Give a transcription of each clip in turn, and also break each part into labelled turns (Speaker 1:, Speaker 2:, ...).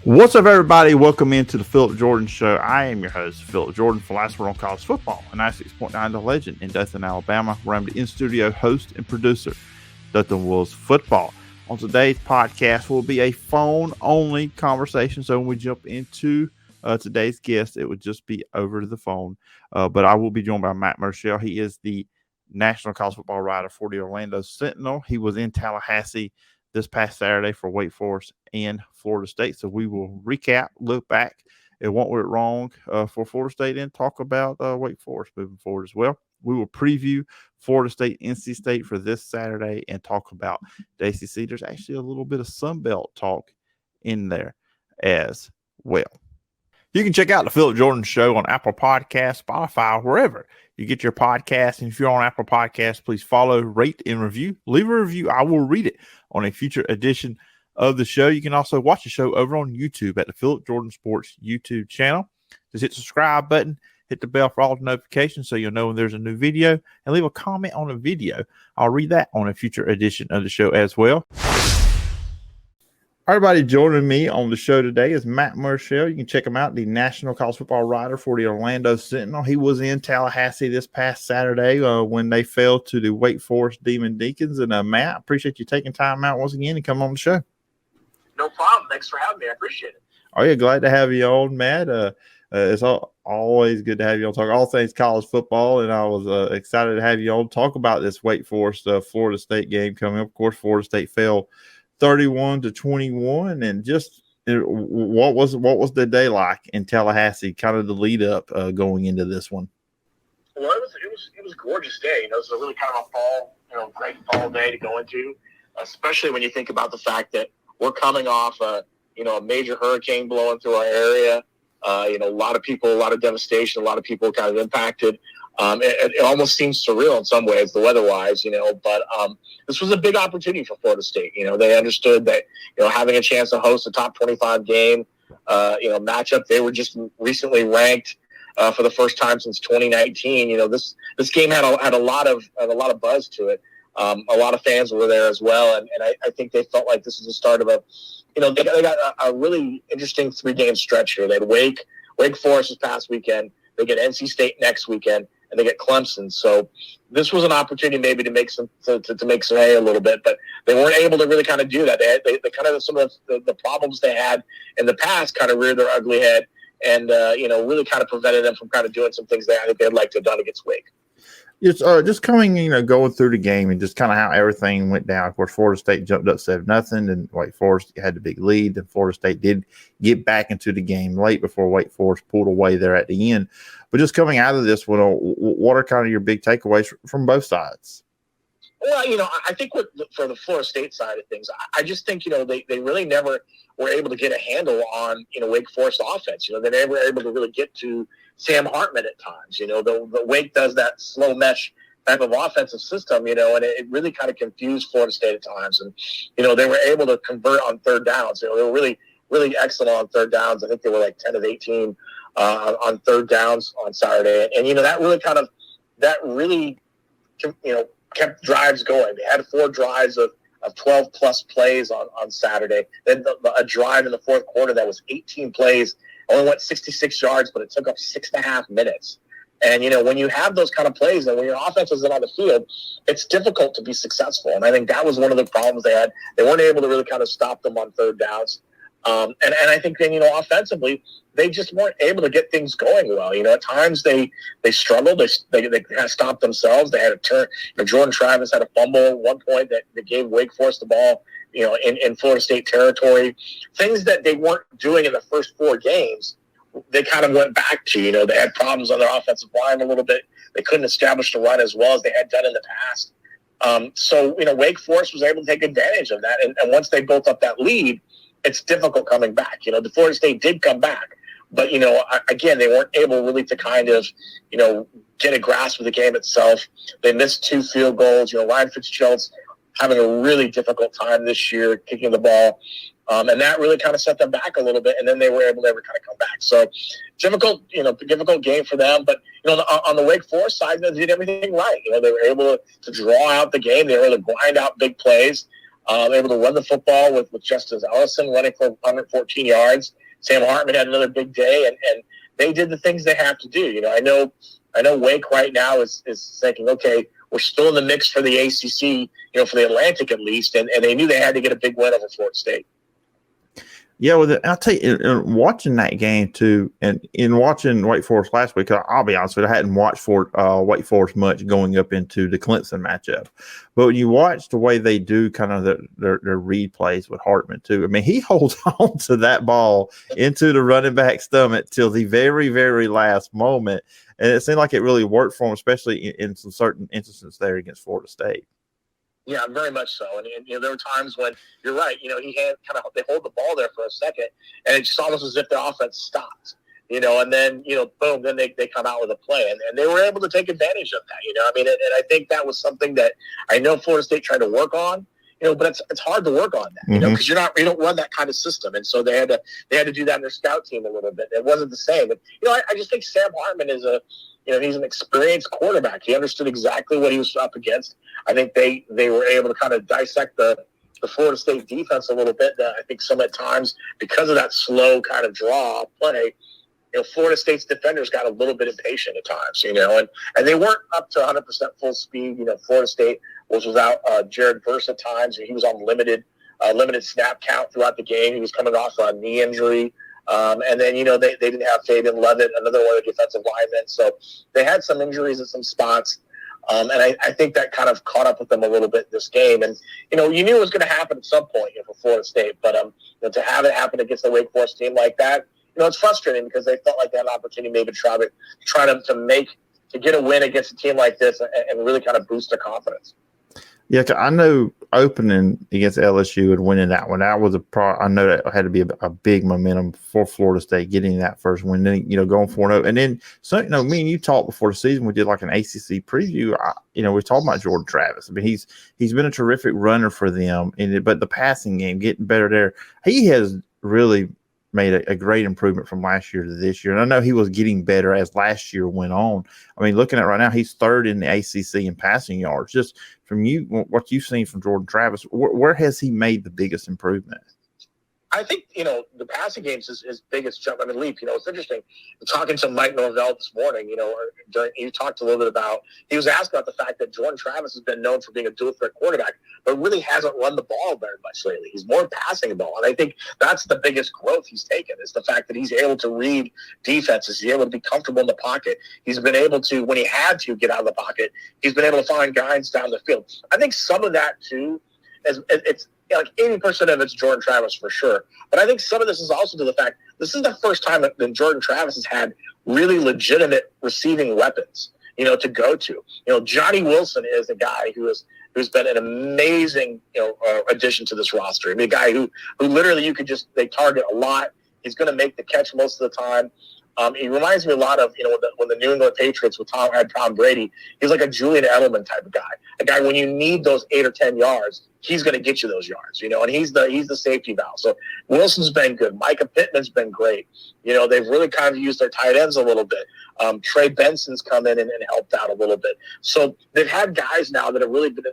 Speaker 1: What's up, everybody? Welcome into the Phillip Jordan Show. I am your host, Phillip Jordan, for Last Word on College Football, and 96.9 The Legend in Dothan, Alabama, where I'm the in-studio host and producer, Dothan Wolves Football. On today's podcast will be a phone-only conversation, so when we jump into today's guest, it would just be over the phone. But I will be joined by Matt Murschel. He is the national college football writer for the Orlando Sentinel. He was in Tallahassee this past Saturday for Wake Forest and Florida State. So we will recap, look back at what went wrong for Florida State, and talk about Wake Forest moving forward as well. We will preview Florida State, NC State for this Saturday and talk about the ACC. There's actually a little bit of Sunbelt talk in there as well. You can check out the Phillip Jordan Show on Apple Podcasts, Spotify, wherever you get your podcasts. And if you're on Apple Podcasts, please follow, rate, and review. Leave a review. I will read it on a future edition of the show. You can also watch the show over on YouTube at the Phillip Jordan Sports YouTube channel. Just hit the subscribe button, hit the bell for all the notifications so you'll know when there's a new video, and leave a comment on the video. I'll read that on a future edition of the show as well. Everybody joining me on the show today is Matt Murschel. You can check him out, the national college football writer for the Orlando Sentinel. He was in Tallahassee this past Saturday when they fell to the Wake Forest Demon Deacons. And Matt, I appreciate you taking time out once again and come on the show.
Speaker 2: No problem. Thanks for having me. I appreciate it.
Speaker 1: Oh, yeah, glad to have you on, Matt. It's always good to have you on, talk all things college football, and I was excited to have you on talk about this Wake Forest Florida State game coming up. Of course, Florida State fell 31-21, and just what was the day like in Tallahassee? Kind of the lead up going into this one.
Speaker 2: Well, it was a gorgeous day. It was a really kind of a fall, great fall day to go into, especially when you think about the fact that we're coming off a major hurricane blowing through our area. A lot of people, a lot of devastation, a lot of people kind of impacted. It almost seems surreal in some ways, the weather-wise, but this was a big opportunity for Florida State. They understood that, having a chance to host a top 25 game, matchup, they were just recently ranked for the first time since 2019. This game had a lot of buzz to it. A lot of fans were there as well, and I think they felt like this is the start of they got a really interesting 3-game stretch here. They had Wake Forest this past weekend. They get NC State next weekend, and they get Clemson. So this was an opportunity maybe to make some hay a little bit, but they weren't able to really kind of do that. They kind of some of the problems they had in the past kind of reared their ugly head, and really kind of prevented them from kind of doing some things I think they'd like to have done against Wake.
Speaker 1: It's just coming, going through the game and just kind of how everything went down. Of course, Florida State jumped up 7-0, and Wake Forest had the big lead. And Florida State did get back into the game late before Wake Forest pulled away there at the end. But just coming out of this one, what are kind of your big takeaways from both sides?
Speaker 2: Well, I think for the Florida State side of things, I just think, they really never were able to get a handle on, Wake Forest offense. They never were able to really get to Sam Hartman at times. The Wake does that slow mesh type of offensive system, and it really kind of confused Florida State at times. And, they were able to convert on third downs. They were really, really excellent on third downs. I think they were like 10 of 18 on third downs on Saturday. And that really kept drives going. They had 4 drives of 12-plus plays on Saturday. Then a drive in the fourth quarter that was 18 plays, only went 66 yards, but it took up 6.5 minutes. And, when you have those kind of plays and when your offense isn't on the field, it's difficult to be successful. And I think that was one of the problems they had. They weren't able to really kind of stop them on third downs. And I think then, offensively, they just weren't able to get things going well. At times they struggled. They kind of stopped themselves. They had a turn. Jordan Travis had a fumble at one point that gave Wake Forest the ball, in Florida State territory. Things that they weren't doing in the first 4 games, they kind of went back to. They had problems on their offensive line a little bit. They couldn't establish the run as well as they had done in the past. So Wake Forest was able to take advantage of that. And once they built up that lead, it's difficult coming back. The Florida State did come back, but, again, they weren't able really to kind of, get a grasp of the game itself. They missed 2 field goals. Ryan Fitzgerald's having a really difficult time this year kicking the ball. And that really kind of set them back a little bit, and then they were able to ever kind of come back. So difficult game for them. But, on the Wake Forest side, they did everything right. They were able to draw out the game. They were able to grind out big plays. able to run the football with Justice Ellison running for 114 yards. Sam Hartman had another big day, and they did the things they have to do. I know Wake right now is thinking, okay, we're still in the mix for the ACC, for the Atlantic at least, and they knew they had to get a big win over Florida State.
Speaker 1: Yeah, well, I'll tell you, watching that game too, and in watching Wake Forest last week, I'll be honest with you, I hadn't watched Wake Forest much going up into the Clemson matchup. But when you watch the way they do kind of their read plays with Hartman too, I mean, he holds on to that ball into the running back stomach till the very, very last moment. And it seemed like it really worked for him, especially in some certain instances there against Florida State.
Speaker 2: Yeah, very much so. And there were times when you're right. He had they hold the ball there for a second, and it's just almost as if the offense stopped. And then boom, then they come out with a play, and they were able to take advantage of that. And I think that was something that I know Florida State tried to work on. But it's hard to work on that. Because you don't run that kind of system, and so they had to do that in their scout team a little bit. It wasn't the same. But I just think Sam Hartman is he's an experienced quarterback. He understood exactly what he was up against. I think they were able to kind of dissect the Florida State defense a little bit. I think some at times, because of that slow kind of draw play, Florida State's defenders got a little bit impatient at times, and they weren't up to 100% full speed. Florida State was without Jared Verse at times. He was on limited snap count throughout the game. He was coming off a knee injury. And then, they didn't have Fabian Levitt, another one of the defensive linemen. So they had some injuries at some spots. And I think that kind of caught up with them a little bit this game. And, you knew it was going to happen at some point for Florida State. But to have it happen against the Wake Forest team like that, it's frustrating because they felt like they had an opportunity maybe to try to get a win against a team like this and really kind of boost their confidence.
Speaker 1: Yeah, I know opening against LSU and winning that one, that was I know that had to be a big momentum for Florida State getting that first win, then, going 4-0. And then, so, me and you talked before the season, we did like an ACC preview. We're talking about Jordan Travis. I mean, he's been a terrific runner for them, but the passing game, getting better there, he has really made a great improvement from last year to this year. And I know he was getting better as last year went on. I mean, looking at right now, he's third in the ACC in passing yards. Just from what you've seen from Jordan Travis, where has he made the biggest improvement?
Speaker 2: I think, the passing game is his biggest jump. I mean, leap, it's interesting. Talking to Mike Norvell this morning, he talked a little bit about, he was asked about the fact that Jordan Travis has been known for being a dual threat quarterback, but really hasn't run the ball very much lately. He's more passing the ball. And I think that's the biggest growth he's taken, is the fact that he's able to read defenses. He's able to be comfortable in the pocket. He's been able to, when he had to get out of the pocket, he's been able to find guys down the field. I think some of that, too, it's like 80% of it's Jordan Travis for sure. But I think some of this is also to the fact this is the first time that Jordan Travis has had really legitimate receiving weapons, to go to. Johnny Wilson is a guy who's been an amazing, addition to this roster. I mean, a guy who literally they target a lot. He's going to make the catch most of the time. He reminds me a lot of, when the New England Patriots had Tom Brady, he's like a Julian Edelman type of guy. A guy, when you need those 8 or 10 yards, he's going to get you those yards, and he's the safety valve. So Wilson's been good. Micah Pittman's been great. They've really kind of used their tight ends a little bit. Trey Benson's come in and helped out a little bit. So they've had guys now that have really been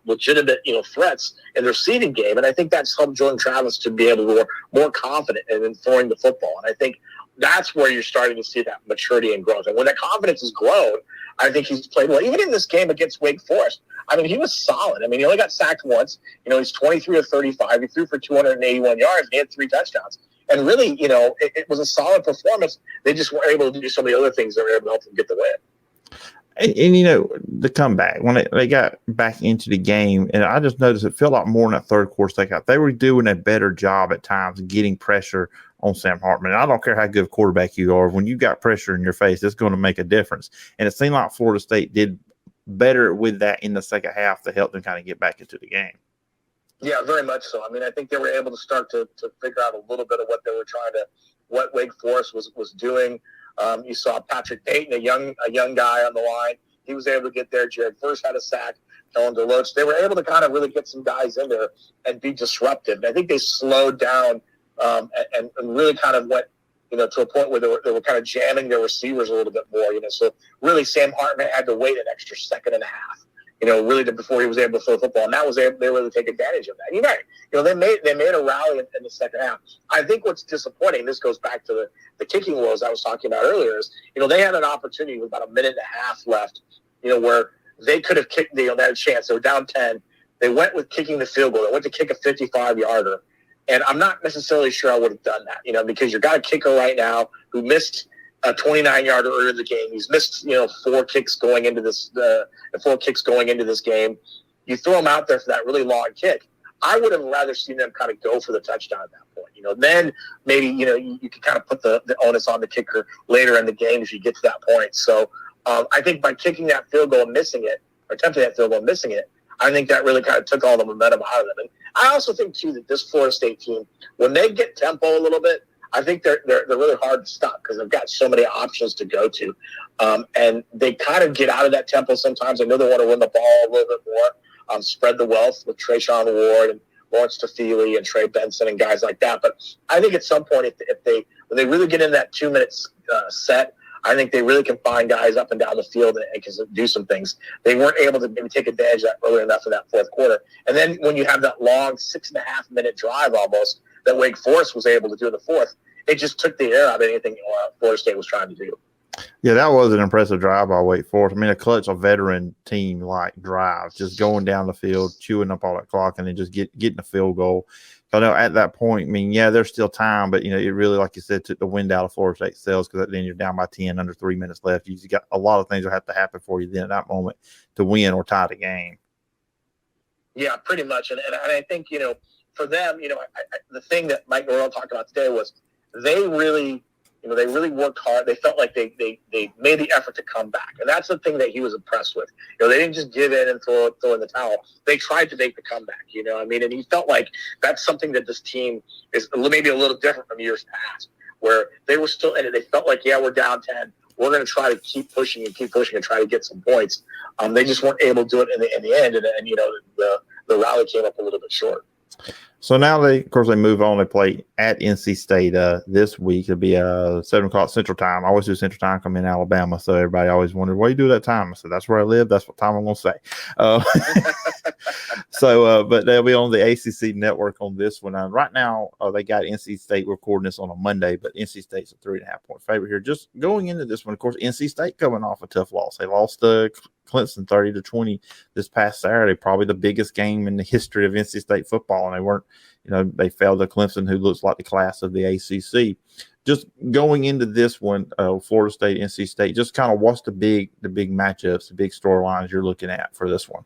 Speaker 2: legitimate, threats in their receiving game. And I think that's helped Jordan Travis to be able to be more confident in throwing the football. And I think that's where you're starting to see that maturity and growth. And when that confidence has grown, I think he's played well. Even in this game against Wake Forest, I mean, he was solid. I mean, he only got sacked once. He's 23 of 35. He threw for 281 yards. And he had 3 touchdowns. And really, it was a solid performance. They just weren't able to do some of the other things that were able to help them get the win.
Speaker 1: And the comeback, when they got back into the game, and I just noticed it felt like more in that third quarter stakeout. They were doing a better job at times getting pressure on Sam Hartman. And I don't care how good a quarterback you are. When you got pressure in your face, it's going to make a difference. And it seemed like Florida State did better with that in the second half to help them kind of get back into the game.
Speaker 2: Yeah, very much so. I mean, I think they were able to start to figure out a little bit of what they were what Wake Forest was doing. You saw Patrick Payton, a young guy on the line. He was able to get there. Jared First had a sack. Kellen DeLoach. They were able to kind of really get some guys in there and be disruptive. And I think they slowed down and really kind of went, to a point where they were kind of jamming their receivers a little bit more. So really, Sam Hartman had to wait an extra second and a half, really before he was able to throw the football, and they were able to take advantage of that. And you're right. They made a rally in the second half. I think what's disappointing, this goes back to the kicking woes I was talking about earlier, is they had an opportunity with about a minute and a half left, where they could have kicked. They had a chance. They were down 10. They went with kicking the field goal. They went to kick a 55-yarder. And I'm not necessarily sure I would have done that, because you got a kicker right now who missed a 29-yarder earlier in the game. He's missed, 4 kicks going into this game. You throw him out there for that really long kick. I would have rather seen them kind of go for the touchdown at that point. Then maybe, you can kind of put the onus on the kicker later in the game if you get to that point. So I think by kicking that field goal and missing it, or attempting that field goal and missing it, I think that really kind of took all the momentum out of them. And I also think, too, that this Florida State team, when they get tempo a little bit, I think they're really hard to stop because they've got so many options to go to. And they kind of get out of that tempo sometimes. I know they want to win the ball a little bit more, spread the wealth with Trayshawn Ward and Lawrence Tafili and Trey Benson and guys like that. But I think at some point, when they really get in that 2-minute set, I think they really can find guys up and down the field and can do some things. They weren't able to maybe take advantage of that early enough in that fourth quarter. And then when you have that long 6.5-minute drive almost that Wake Forest was able to do in the fourth, it just took the air out of anything Florida State was trying to do.
Speaker 1: Yeah, that was an impressive drive by Wake Forest. I mean, a clutch, a veteran team like drive, just going down the field, chewing up all that clock, and then just getting a field goal. I know at that point, I mean, yeah, there's still time, but, it really, like you said, took the wind out of Florida State sails because then you're down by 10, under 3 minutes left. You got a lot of things that have to happen for you then at that moment to win or tie the game.
Speaker 2: Yeah, pretty much. And I think, for them, the thing that Mike Norvell talked about today was they really worked hard. They felt like they made the effort to come back. And that's the thing that he was impressed with. They didn't just give in and throw in the towel. They tried to make the comeback, and he felt like that's something that this team is maybe a little different from years past, where they were still in it. They felt like, yeah, we're down 10. We're going to try to keep pushing and try to get some points. They just weren't able to do it in the end. And the rally came up a little bit short.
Speaker 1: So now they move on. They play at NC State this week. It'll be 7 o'clock Central Time. I always do Central Time. I'm in Alabama, so everybody always wondered, what do you do that time? I said, that's where I live. That's what time I'm going to say. But they'll be on the ACC network on this one. Right now, they got NC State recording this on a Monday, but NC State's a 3.5-point favorite here. Just going into this one, of course, NC State coming off a tough loss. They lost to Clemson 30-20 this past Saturday, probably the biggest game in the history of NC State football, and they weren't, they fell to Clemson, who looks like the class of the ACC. Just going into this one, Florida State, NC State, just kind of what's the big matchups, the big storylines you're looking at for this one?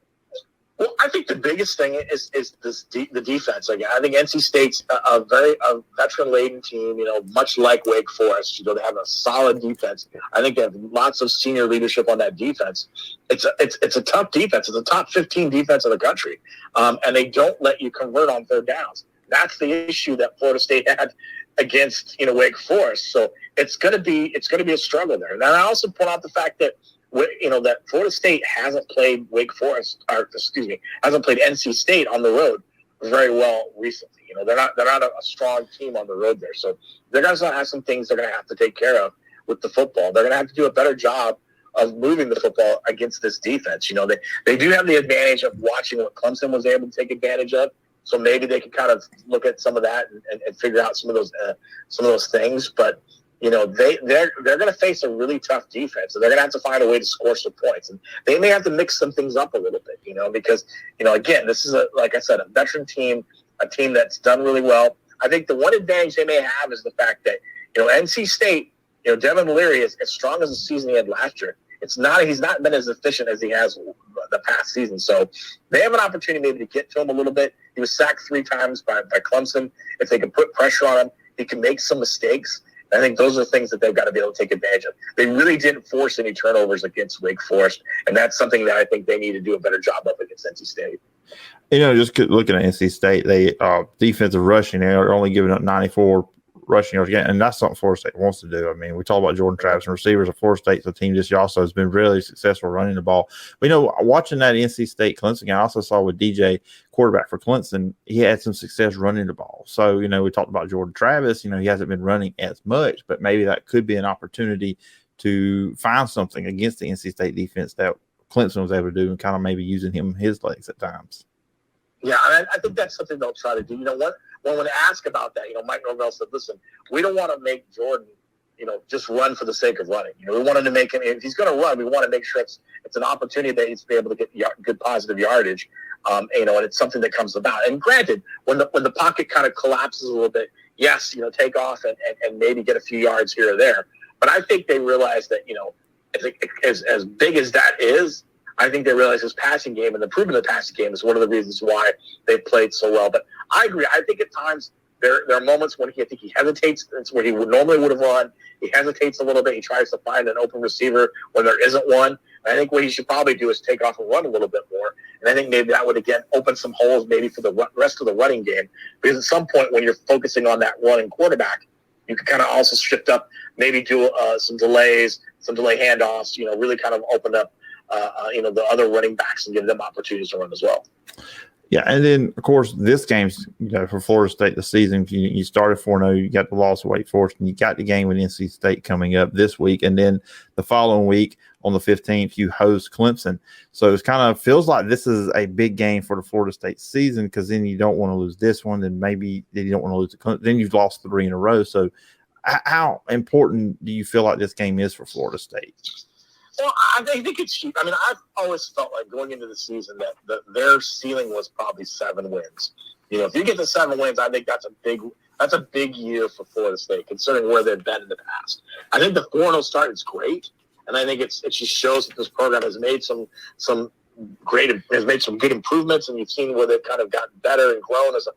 Speaker 2: Well, I think the biggest thing is the defense. Again, I think NC State's a very veteran-laden team. Much like Wake Forest, they have a solid defense. I think they have lots of senior leadership on that defense. It's a tough defense. It's a top 15 defense in the country, and they don't let you convert on third downs. That's the issue that Florida State had against Wake Forest. So it's going to be a struggle there. And I also point out the fact that that Florida State hasn't played hasn't played NC State on the road very well recently. They're not a strong team on the road there. So they're going to have some things they're going to have to take care of with the football. They're going to have to do a better job of moving the football against this defense. They do have the advantage of watching what Clemson was able to take advantage of. So maybe they can kind of look at some of that and figure out some of those things. But they're going to face a really tough defense, so they're going to have to find a way to score some points, and they may have to mix some things up a little bit, because again, this is like I said, a veteran team, a team that's done really well. I think the one advantage they may have is the fact that NC State, Devin Leary, as strong as the season he had last year, he's not been as efficient as he has the past season. So they have an opportunity maybe to get to him a little bit. He was sacked 3 times by Clemson. If they can put pressure on him, he can make some mistakes. I think those are things that they've got to be able to take advantage of. They really didn't force any turnovers against Wake Forest, and that's something that I think they need to do a better job of against NC State.
Speaker 1: Just looking at NC State, they defensive rushing, they're only giving up 94 rushing yards again, and that's something Florida State wants to do. I mean, we talk about Jordan Travis and receivers of Florida State's a team just also has been really successful running the ball. But, watching that NC State Clemson game, I also saw with DJ, quarterback for Clemson, he had some success running the ball. So, we talked about Jordan Travis, he hasn't been running as much, but maybe that could be an opportunity to find something against the NC State defense that Clemson was able to do, and kind of maybe using his legs at times.
Speaker 2: Yeah, I think that's something they'll try to do. You know what? When asked about that, Mike Norvell said, "Listen, we don't want to make Jordan, just run for the sake of running. We want him to make him. If he's going to run, we want to make sure it's an opportunity that he's to be able to get good positive yardage, and it's something that comes about. And granted, when the pocket kind of collapses a little bit, yes, take off and maybe get a few yards here or there. But I think they realize that, as big as that is, I think they realize his passing game and the improvement of the passing game is one of the reasons why they played so well. But I agree. I think at times there are moments when I think he hesitates. It's where he normally would have run. He hesitates a little bit. He tries to find an open receiver when there isn't one. And I think what he should probably do is take off and run a little bit more. And I think maybe that would, again, open some holes maybe for the rest of the running game. Because at some point when you're focusing on that running quarterback, you can kind of also shift up, maybe do some delays, some delay handoffs, really kind of open up the other running backs and give them opportunities to run as well.
Speaker 1: Yeah, and then, of course, this game's, for Florida State this season, you started 4-0, you got the loss of Wake Forest, and you got the game with NC State coming up this week. And then the following week, on the 15th, you host Clemson. So it kind of feels like this is a big game for the Florida State season, because then you don't want to lose this one, then maybe you don't want to lose the Clemson. Then you've lost 3 in a row. So how important do you feel like this game is for Florida State?
Speaker 2: Well, I think it's cheap. I mean, I've always felt like going into the season that their ceiling was probably 7 wins. If you get to 7 wins, I think that's a big year for Florida State, considering where they've been in the past. I think the 4-0 start is great, and I think it just shows that this program has made some good improvements, and you've seen where they've kind of gotten better and grown as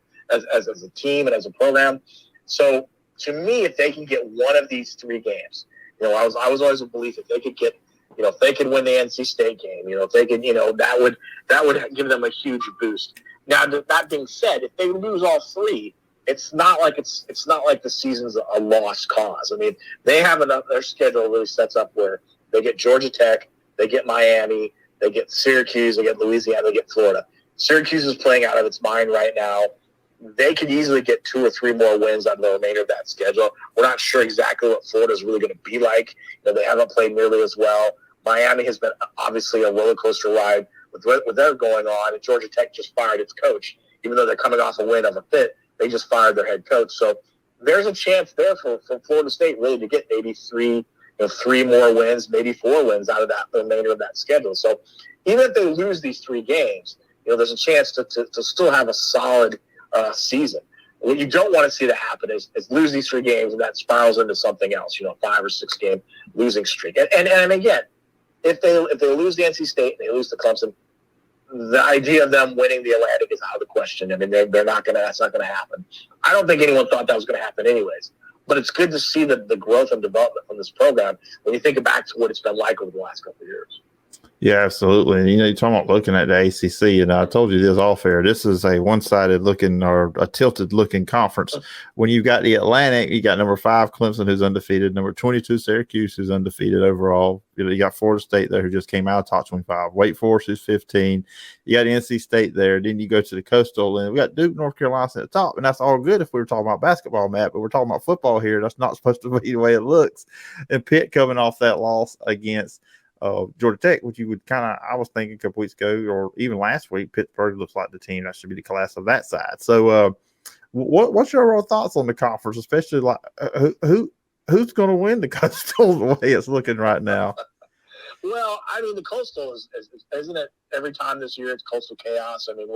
Speaker 2: a team and as a program. So to me, if they can get one of these 3 games, I was always a belief if they could get. If they could win the NC State game, if they could, that would give them a huge boost. Now, that being said, if they lose all 3, it's not like the season's a lost cause. I mean, they have enough. Their schedule really sets up where they get Georgia Tech, they get Miami, they get Syracuse, they get Louisiana, they get Florida. Syracuse is playing out of its mind right now. They could easily get 2 or 3 more wins out of the remainder of that schedule. We're not sure exactly what Florida is really going to be like. They haven't played nearly as well. Miami has been obviously a roller coaster ride with their going on, and Georgia Tech just fired its coach. Even though they're coming off a win over Pitt, they just fired their head coach. So there's a chance there for Florida State really to get maybe 3 more wins, maybe 4 wins out of that the remainder of that schedule. So even if they lose these 3 games, there's a chance to still have a solid season. What you don't want to see to happen is lose these 3 games and that spirals into something else, 5 or 6 game losing streak. And again, if they lose the NC State and they lose to Clemson, the idea of them winning the Atlantic is out of the question. I mean, they're not gonna. That's not going to happen. I don't think anyone thought that was going to happen, anyways. But it's good to see the growth and development from this program when you think back to what it's been like over the last couple of years.
Speaker 1: Yeah, absolutely. And, you're talking about looking at the ACC, and I told you this all fair. This is a one-sided looking or a tilted looking conference. When you've got the Atlantic, you got number 5 Clemson, who's undefeated, number 22 Syracuse, who's undefeated overall. You got Florida State there, who just came out of top 25. Wake Forest, who's 15. You got NC State there. Then you go to the Coastal, and we got Duke, North Carolina at the top. And that's all good if we were talking about basketball, Matt, but we're talking about football here. That's not supposed to be the way it looks. And Pitt coming off that loss against Georgia Tech, which you would I was thinking a couple weeks ago or even last week, Pittsburgh looks like the team that should be the class of that side. So what's your overall thoughts on the conference, especially like who's going to win the Coastal the way it's looking right now?
Speaker 2: Well, I mean, the Coastal isn't it every time this year it's Coastal chaos? I mean,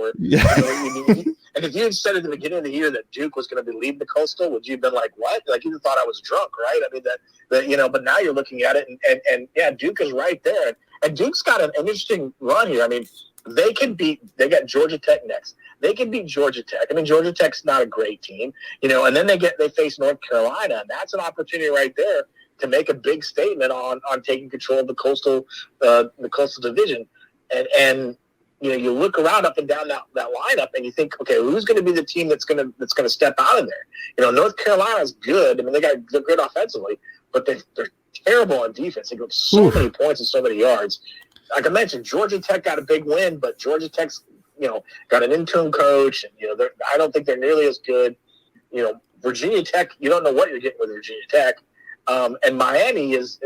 Speaker 2: and if you had said at the beginning of the year that Duke was going to be leading the Coastal, would you have been like, what? Like, you thought I was drunk, right? I mean, but now you're looking at it and yeah, Duke is right there. And Duke's got an interesting run here. I mean, they got Georgia Tech next. They can beat Georgia Tech. I mean, Georgia Tech's not a great team, and then they face North Carolina, and that's an opportunity right there to make a big statement on taking control of the Coastal division. And you look around up and down that lineup and you think, okay, who's going to be the team that's going to step out of there? North Carolina's good. I mean, they're good offensively, but they're terrible on defense. They go so many points and so many yards. Like I mentioned, Georgia Tech got a big win, but Georgia Tech's got an interim coach, and I don't think they're nearly as good. Virginia Tech, you don't know what you're getting with Virginia Tech. And Miami has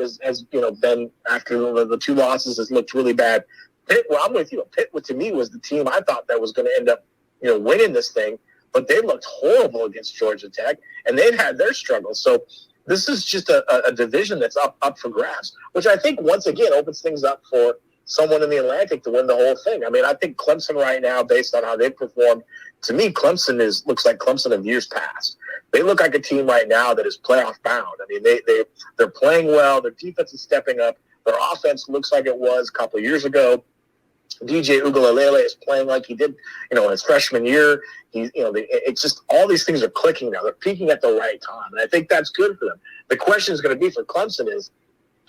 Speaker 2: been, after the 2 losses, has looked really bad Pitt, well, I'm with you. Pitt, to me, was the team I thought that was going to end up, winning this thing. But they looked horrible against Georgia Tech, and they've had their struggles. So this is just a division that's up for grabs, which I think, once again, opens things up for someone in the Atlantic to win the whole thing. I mean, I think Clemson right now, based on how they've performed, to me, Clemson looks like Clemson of years past. They look like a team right now that is playoff bound. I mean, they're playing well. Their defense is stepping up. Their offense looks like it was a couple of years ago. DJ Uiagalelei is playing like he did, in his freshman year. It's just all these things are clicking now. They're peaking at the right time, and I think that's good for them. The question is going to be for Clemson is,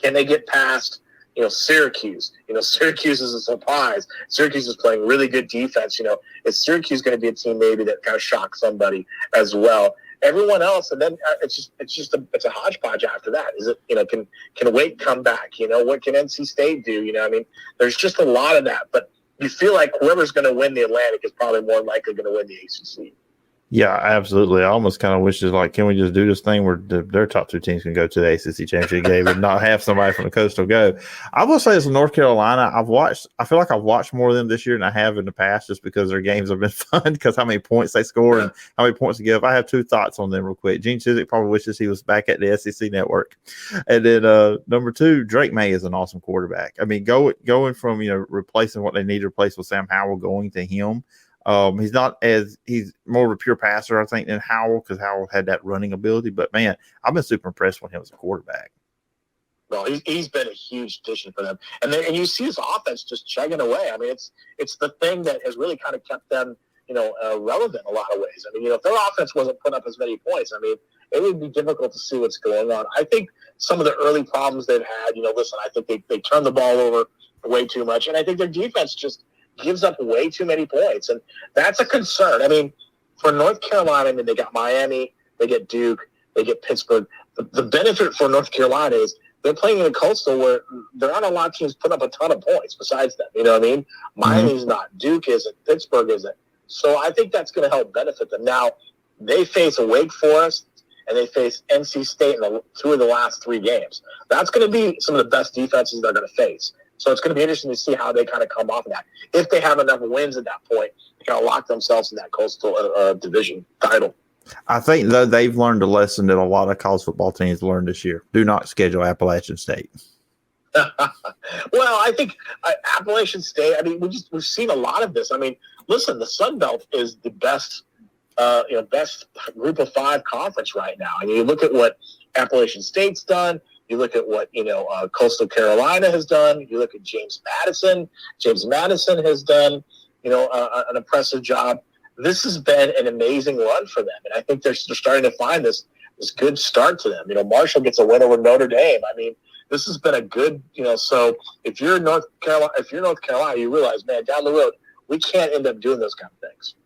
Speaker 2: can they get past, Syracuse? Syracuse is a surprise. Syracuse is playing really good defense. Is Syracuse going to be a team maybe that kind of shocks somebody as well? Everyone else, and then it's a hodgepodge after that. Is it, can Wake come back? What can NC State do? I mean, there's just a lot of that. But you feel like whoever's going to win the Atlantic is probably more likely going to win the ACC.
Speaker 1: Yeah, absolutely. I almost kind of wish can we just do this thing where their top two teams can go to the ACC championship game and not have somebody from the Coastal go? I will say this: North Carolina, I feel like I've watched more of them this year than I have in the past, just because their games have been fun, because how many points they score and how many points they give. I have two thoughts on them real quick. Gene Chizik probably wishes he was back at the SEC network. And then number two, Drake May is an awesome quarterback. I mean, going from replacing what they need to replace with Sam Howell, going to him. He's more of a pure passer, I think, than Howell, because Howell had that running ability. But man, I've been super impressed with him as a quarterback.
Speaker 2: Well, he's been a huge addition for them, and you see his offense just chugging away. I mean, it's the thing that has really kind of kept them, relevant in a lot of ways. I mean, if their offense wasn't putting up as many points, I mean, it would be difficult to see what's going on. I think some of the early problems they've had, listen, I think they turned the ball over way too much, and I think their defense just gives up way too many points, and that's a concern. I mean, for North Carolina, they got Miami, they get Duke, they get Pittsburgh. The benefit for North Carolina is they're playing in a Coastal where there aren't a lot of teams putting up a ton of points besides them. You know what I mean? Miami's not. Duke isn't. Pittsburgh isn't. So I think that's going to help benefit them. Now, they face Wake Forest and they face NC State in two of the last three games. That's going to be some of the best defenses they're going to face. So it's going to be interesting to see how they kind of come off of that. If they have enough wins at that point, they kind of lock themselves in that Coastal division title.
Speaker 1: I think, though, they've learned a lesson that a lot of college football teams learned this year. Do not schedule Appalachian State.
Speaker 2: Well, I think Appalachian State, I mean, we've seen a lot of this. I mean, listen, the Sun Belt is the best group of five conference right now. I mean, you look at what Appalachian State's done. You look at what, Coastal Carolina has done. You look at James Madison. James Madison has done, an impressive job. This has been an amazing run for them. And I think they're starting to find this good start to them. Murschel gets a win over Notre Dame. I mean, this has been a good, so if you're North Carolina, you realize, man, down the road, we can't end up doing those kind of things.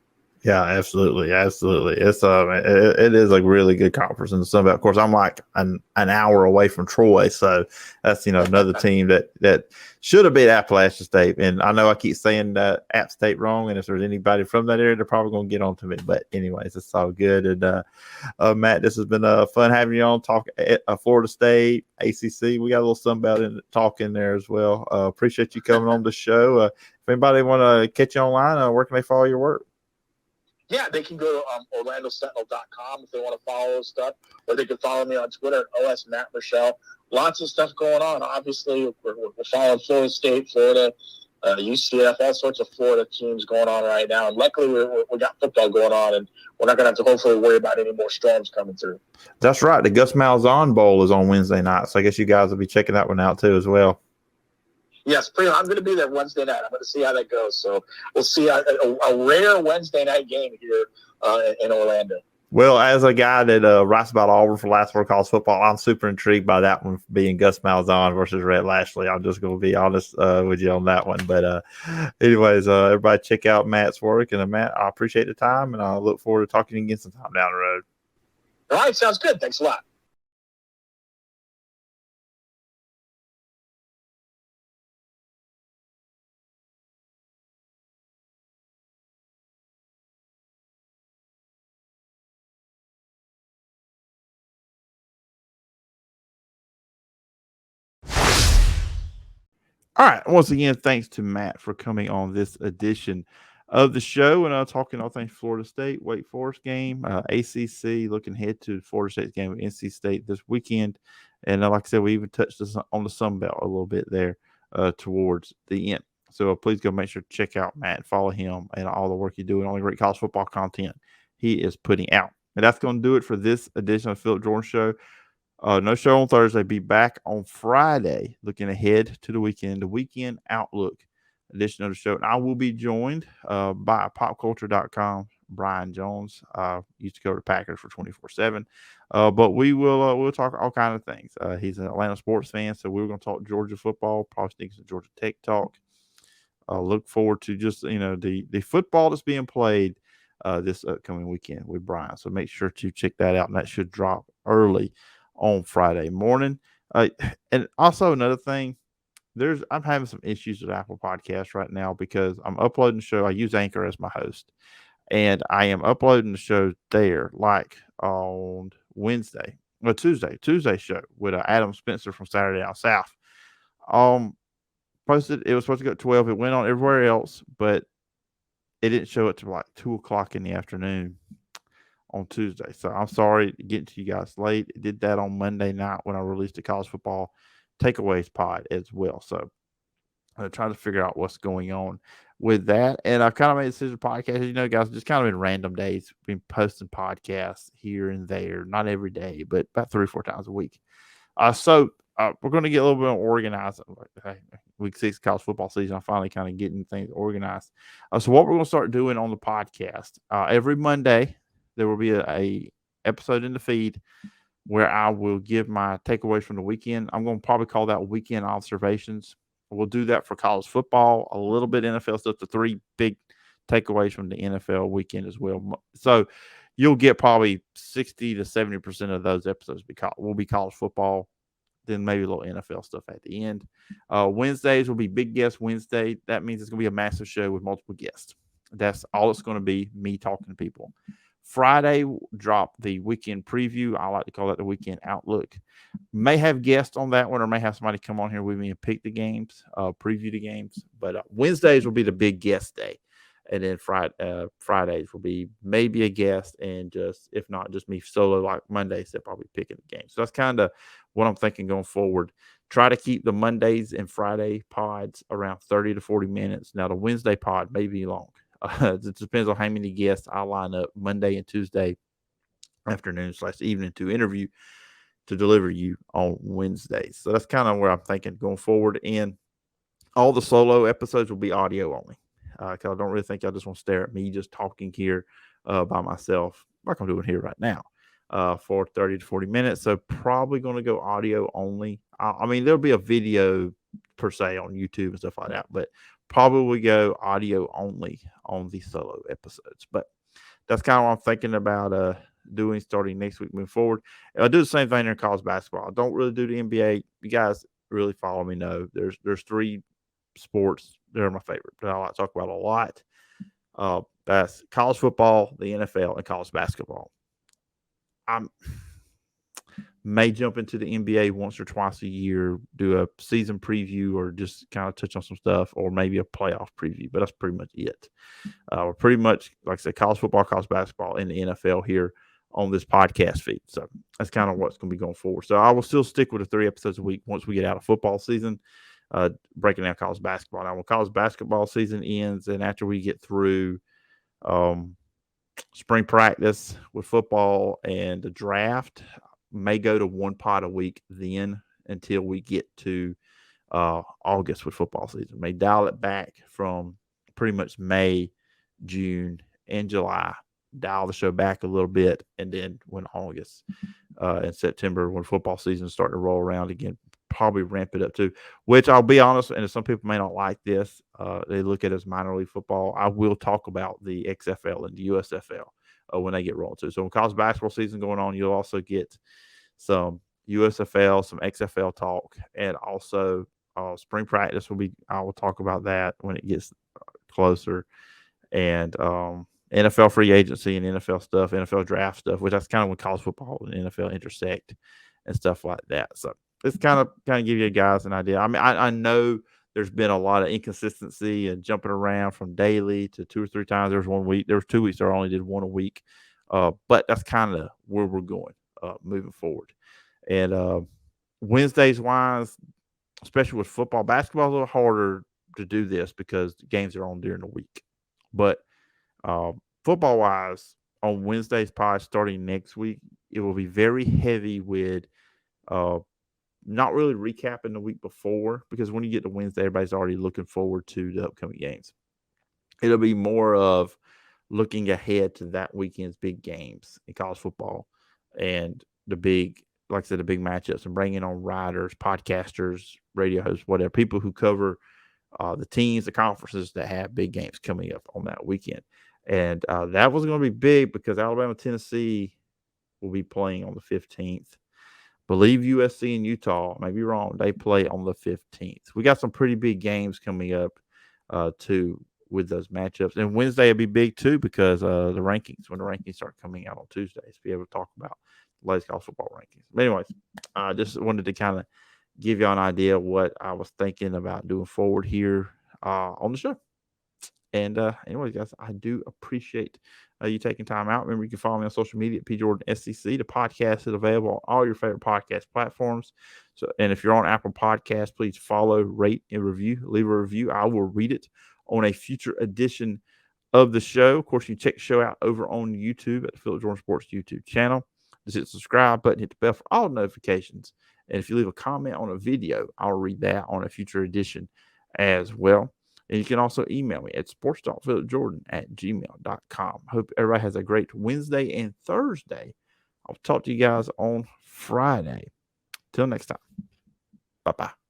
Speaker 1: Yeah, absolutely. It's it is a really good conference in the Sun Belt. Of course, I'm like an hour away from Troy, so that's another team that should have beat Appalachian State. And I know I keep saying App State wrong, and if there's anybody from that area, they're probably going to get on to me. But anyways, it's all good. And Matt, this has been fun having you on. Talk Florida State, ACC. We got a little Sun Belt talk in there as well. Appreciate you coming on the show. If anybody want to catch you online, where can they follow your work?
Speaker 2: Yeah, they can go to OrlandoSentinel.com if they want to follow stuff, or they can follow me on Twitter at OS Matt Murschel. Lots of stuff going on. Obviously, we're following Florida State, Florida, UCF, all sorts of Florida teams going on right now. And luckily, we got football going on, and we're not going to have to hopefully worry about any more storms coming through.
Speaker 1: That's right. The Gus Malzahn Bowl is on Wednesday night, so I guess you guys will be checking that one out too as well.
Speaker 2: Yes, I'm going to be there Wednesday night. I'm going to see how that goes. So we'll see a rare Wednesday night game here in Orlando.
Speaker 1: Well, as a guy that writes about Auburn for Last Word College Football, I'm super intrigued by that one being Gus Malzahn versus Rhett Lashley. I'm just going to be honest with you on that one. But anyways, everybody check out Matt's work. And Matt, I appreciate the time, and I look forward to talking again sometime down the road.
Speaker 2: All right, sounds good. Thanks a lot.
Speaker 1: All right. Once again, thanks to Matt for coming on this edition of the show and talking all things Florida State, Wake Forest game, ACC, looking ahead to Florida State's game with NC State this weekend. And like I said, we even touched on the Sun Belt a little bit there towards the end. So please go make sure to check out Matt and follow him and all the work you do and all the great college football content he is putting out. And that's going to do it for this edition of Phillip Jordan Show. No show on Thursday. Be back on Friday, looking ahead to the weekend Outlook edition of the show. And I will be joined by popculture.com, Brian Jones. Used to cover the Packers for 24/7. But we'll talk all kinds of things. He's an Atlanta sports fan, so we're going to talk Georgia football, probably sneak some Georgia Tech talk. Look forward to just, the football that's being played this upcoming weekend with Brian. So make sure to check that out, and that should drop early on Friday morning. And also another thing, I'm having some issues with Apple Podcasts right now because I'm uploading the show. I use Anchor as my host, and I am uploading the show there like on Tuesday show with Adam Spencer from Saturday Down South. Posted, it was supposed to go at 12. It went on everywhere else, but it didn't show it till like 2:00 in the afternoon on Tuesday. So I'm sorry getting to you guys late. It did that on Monday night when I released the college football takeaways pod as well. So I'm trying to figure out what's going on with that. And I've kind of made a decision podcast, guys, just kind of in random days, been posting podcasts here and there, not every day, but about 3 or 4 times a week. So we're going to get a little bit more organized. Week 6 college football season, I'm finally kind of getting things organized. So what we're going to start doing on the podcast, every Monday, there will be a episode in the feed where I will give my takeaways from the weekend. I'm going to probably call that weekend observations. We'll do that for college football, a little bit NFL stuff, the 3 big takeaways from the NFL weekend as well. So you'll get probably 60 to 70% of those episodes will be college football, then maybe a little NFL stuff at the end. Wednesdays will be Big Guest Wednesday. That means it's going to be a massive show with multiple guests. That's all it's going to be, me talking to people. Friday, drop the weekend preview. I like to call that the weekend outlook. May have guests on that one, or may have somebody come on here with me and pick the games, preview the games. But Wednesdays will be the big guest day. And then Fridays will be maybe a guest and just, if not, just me solo like Mondays, they'll probably picking the game. So that's kind of what I'm thinking going forward. Try to keep the Mondays and Friday pods around 30 to 40 minutes. Now, the Wednesday pod may be long. It depends on how many guests I line up Monday and Tuesday afternoon/evening to deliver you on Wednesdays. So that's kind of where I'm thinking going forward. And all the solo episodes will be audio only. Because I don't really think y'all just want to stare at me just talking here by myself, like I'm doing here right now, for 30 to 40 minutes. So probably going to go audio only. I mean, there'll be a video per se on YouTube and stuff like that, but probably go audio only on the solo episodes. But that's kind of what I'm thinking about doing starting next week moving forward. And I do the same thing in college basketball. I don't really do the NBA. You guys really follow me know there's 3 sports that are my favorite that I like to talk about a lot. That's college football, the NFL, and college basketball. I may jump into the NBA once or twice a year, do a season preview, or just kind of touch on some stuff, or maybe a playoff preview. But that's pretty much it. We're pretty much, like I said, college football, college basketball, and the NFL here on this podcast feed. So that's kind of what's going to be going forward. So I will still stick with the 3 episodes a week once we get out of football season. Breaking down college basketball. Now, when college basketball season ends and after we get through spring practice with football and the draft, may go to 1 pod a week then until we get to August with football season. May dial it back from pretty much May, June, and July. Dial the show back a little bit, and then when August and September, when football season is starting to roll around again, probably ramp it up too, which I'll be honest, and some people may not like this, they look at it as minor league football. I will talk about the XFL and the USFL when they get rolled too. So when college basketball season going on, you'll also get some USFL, some XFL talk, and also spring practice I will talk about that when it gets closer, and NFL free agency and NFL stuff, NFL draft stuff, which that's kind of when college football and NFL intersect and stuff like that. So it's kind of give you guys an idea. I mean, I know there's been a lot of inconsistency and jumping around from daily to 2 or 3 times. There was 1 week. There was 2 weeks where I only did 1 a week. But that's kind of where we're going moving forward. And Wednesdays wise, especially with football, basketball is a little harder to do this because the games are on during the week. But football wise, on Wednesdays, probably starting next week, it will be very heavy with not really recapping the week before, because when you get to Wednesday, everybody's already looking forward to the upcoming games. It'll be more of looking ahead to that weekend's big games in college football and the big, like I said, the big matchups, and bringing on writers, podcasters, radio hosts, whatever, people who cover the teams, the conferences that have big games coming up on that weekend. And that was going to be big because Alabama, Tennessee will be playing on the 15th. Believe USC and Utah, may be wrong, they play on the 15th. We got some pretty big games coming up too with those matchups. And Wednesday will be big too because the rankings, when the rankings start coming out on Tuesdays, to be able to talk about the latest college football rankings. But anyways, I just wanted to kind of give you an idea of what I was thinking about doing forward here on the show. And anyways, guys, I do appreciate you taking time out. Remember, you can follow me on social media at PJordanSEC. The podcast is available on all your favorite podcast platforms. So, and if you're on Apple Podcasts, please follow, rate, and review. Leave a review. I will read it on a future edition of the show. Of course, you can check the show out over on YouTube at the Phillip Jordan Sports YouTube channel. Just hit the subscribe button, hit the bell for all notifications. And if you leave a comment on a video, I'll read that on a future edition as well. And you can also email me at sports.phillipjordan@gmail.com. Hope everybody has a great Wednesday and Thursday. I'll talk to you guys on Friday. Till next time. Bye-bye.